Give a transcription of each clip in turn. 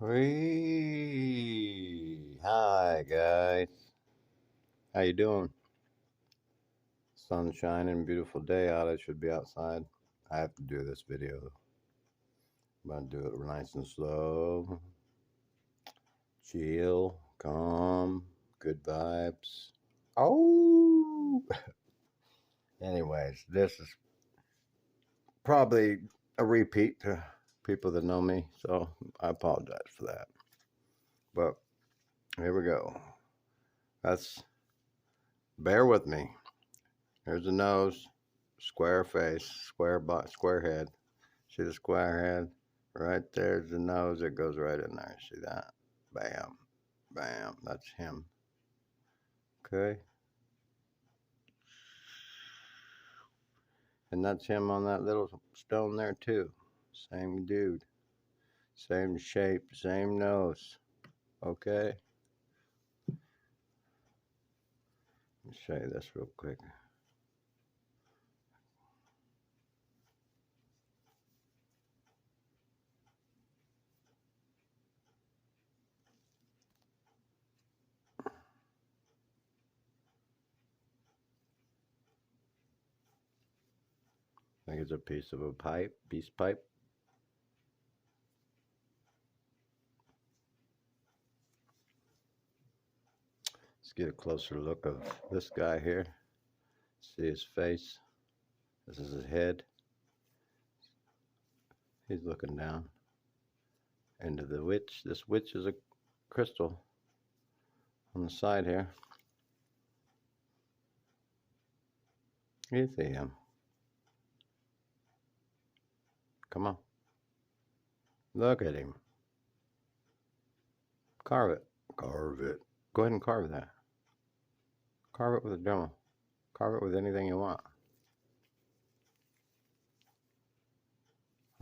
Hi guys, how you doing? Sun shining, beautiful day out. I should be outside. I have to do this video though. I'm gonna do it nice and slow, chill, calm, good vibes. Oh, anyways, this is probably a repeat to people that know me, so I apologize for that. But here we go. That's bear with me. Here's the nose, square face, square butt, square head. See the square head? Right there's the nose. It goes right in there. See that? Bam, bam. That's him. Okay. And that's him on that little stone there too. Same dude. Same shape, same nose. Okay. Let me show you this real quick. I think it's a piece of a pipe, peace pipe. Let's get a closer look of this guy here. See his face. This is his head. He's looking down into the witch. This witch is a crystal on the side here. You see him. Come on. Look at him. Carve it. Carve it. Go ahead and carve that. Carve it with a Dremel. Carve it with anything you want.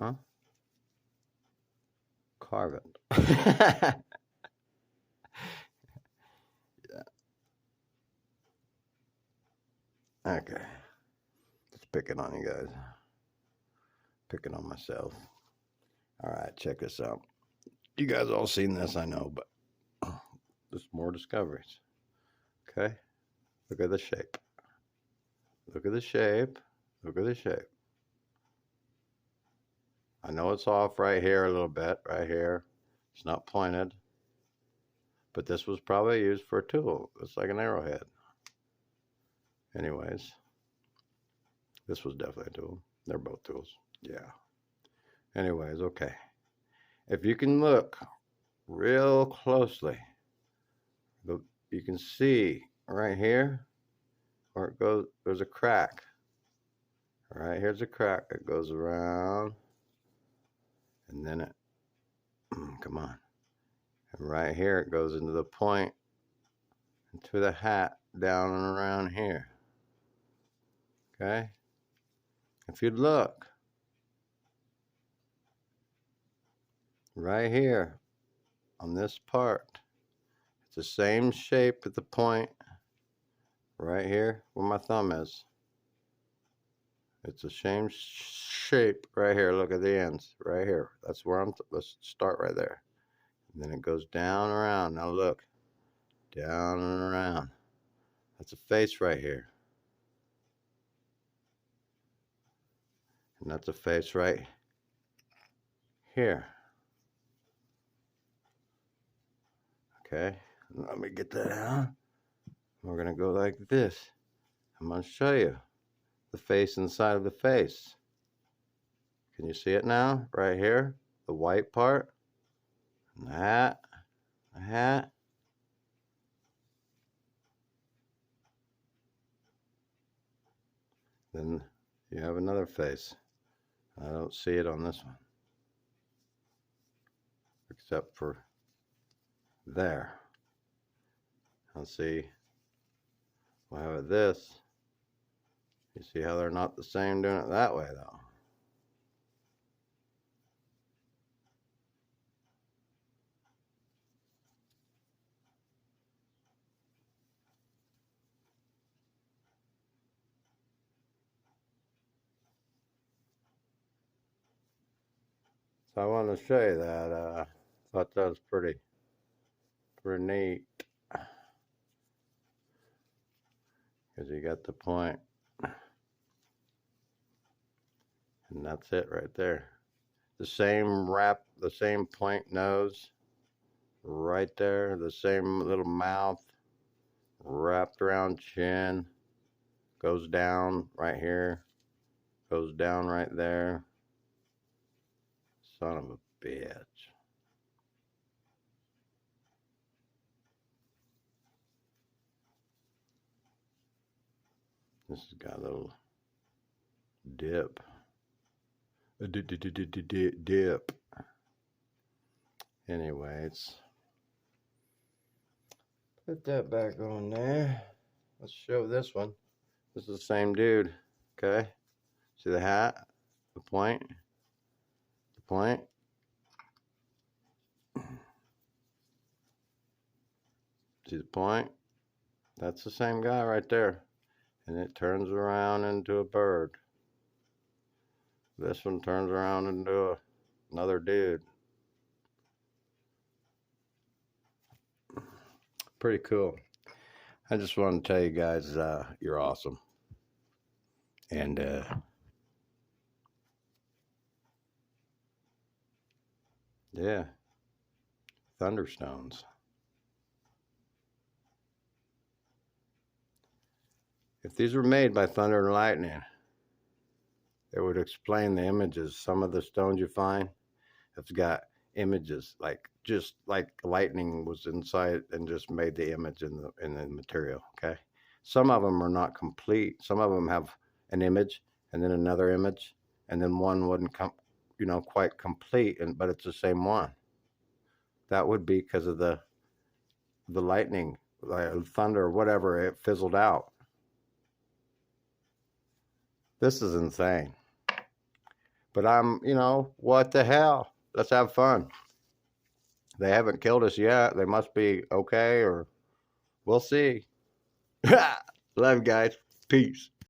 Huh? Carve it. Yeah. Okay. Just picking on you guys. Picking on myself. Alright, check this out. You guys all seen this, I know, but there's more discoveries. Okay? Look at the shape. Look at the shape. Look at the shape. I know it's off right here a little bit, right here. It's not pointed. But this was probably used for a tool. It's like an arrowhead. Anyways, this was definitely a tool. They're both tools. Yeah. Anyways, okay. If you can look real closely, you can see right here where it goes, there's a crack. All right, here's a crack that goes around, and then it, come on. And right here it goes into the point, into the hat, down and around here. Okay? If you look, right here on this part, it's the same shape at the point right here where my thumb is. It's the same shape right here. Look at the ends right here. That's where let's start right there. And then it goes down around. Now look, down and around. That's a face right here. And that's a face right here. Okay, let me get that out. We're gonna go like this. I'm gonna show you the face inside of the face. Can you see it now? Right here, the white part, and the hat, the hat. Then you have another face. I don't see it on this one, except for there. I'll see. We'll have it this. You see how they're not the same doing it that way though. So I want to show you that thought that was pretty neat. Because you got the point. And that's it right there. The same wrap, the same point nose right there. The same little mouth wrapped around chin. Goes down right here. Goes down right there. Son of a bitch. This has got a little dip. A dip. Anyways, put that back on there. Let's show this one. This is the same dude. Okay. See the hat? The point? The point? See the point? That's the same guy right there. And it turns around into a bird. This one turns around into another dude. Pretty cool. I just want to tell you guys, you're awesome. And yeah, thunderstones. If these were made by thunder and lightning, it would explain the images. Some of the stones you find have got images, like just like lightning was inside and just made the image in the material. Okay, some of them are not complete. Some of them have an image and then another image, and then one wouldn't come, quite complete, but it's the same one. That would be because of the lightning, thunder, whatever, it fizzled out. This is insane. But what the hell? Let's have fun. They haven't killed us yet. They must be okay, or we'll see. Love you guys. Peace.